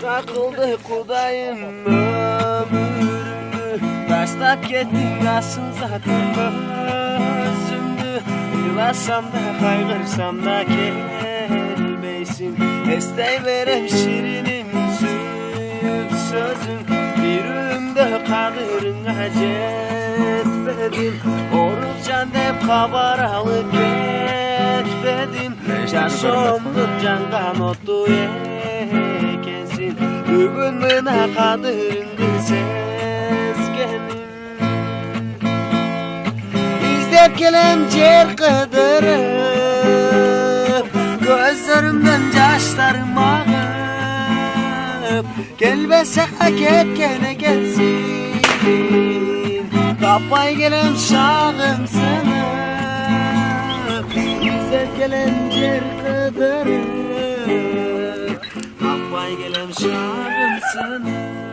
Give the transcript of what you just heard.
Takıldı Kudayım ömrümü, taşlap kettin asıl zaten özümdü. Yılasam da kaygırsam da gelmeysin, esteyverem şirinim suyup sözüm. Bir ümde kadırına jetmedim, Orulcan dep kabar alıp ketmedim. Şaşomdum cangan otu ekensin, bugün mına kadırındı sezgenim. İzdep gelen cer kıdırıp, gözlerimden yaşlarım ağıp, gelmese hak etkene gelsin, kapay gelen şağım sana. İzdep gelen cer kıdırıp, kapay gelen şağım sana.